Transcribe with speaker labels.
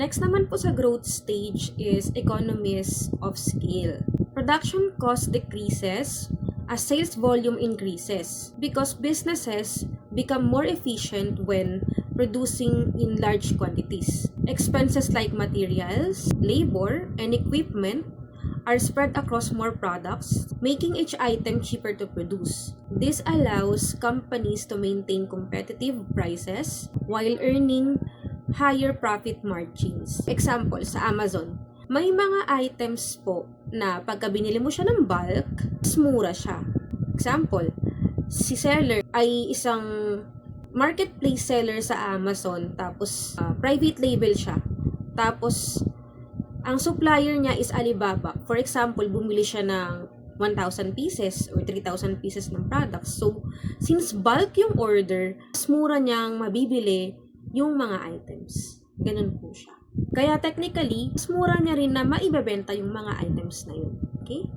Speaker 1: Next naman po sa growth stage is economies of scale. Production cost decreases as sales volume increases because businesses become more efficient when producing in large quantities. Expenses like materials, labor, and equipment are spread across more products, making each item cheaper to produce. This allows companies to maintain competitive prices while earning higher profit margins. Example, sa Amazon, may mga items po na pagka binili mo siya ng bulk, mas mura siya. Example, si seller ay isang marketplace seller sa Amazon, tapos private label siya. Tapos ang supplier niya is Alibaba. For example, bumili siya ng 1,000 pieces or 3,000 pieces ng products. So, since bulk yung order, mas mura niyang mabibili yung mga items. Ganun po siya. Kaya technically, mas mura niya rin na maibebenta yung mga items na yun. Okay?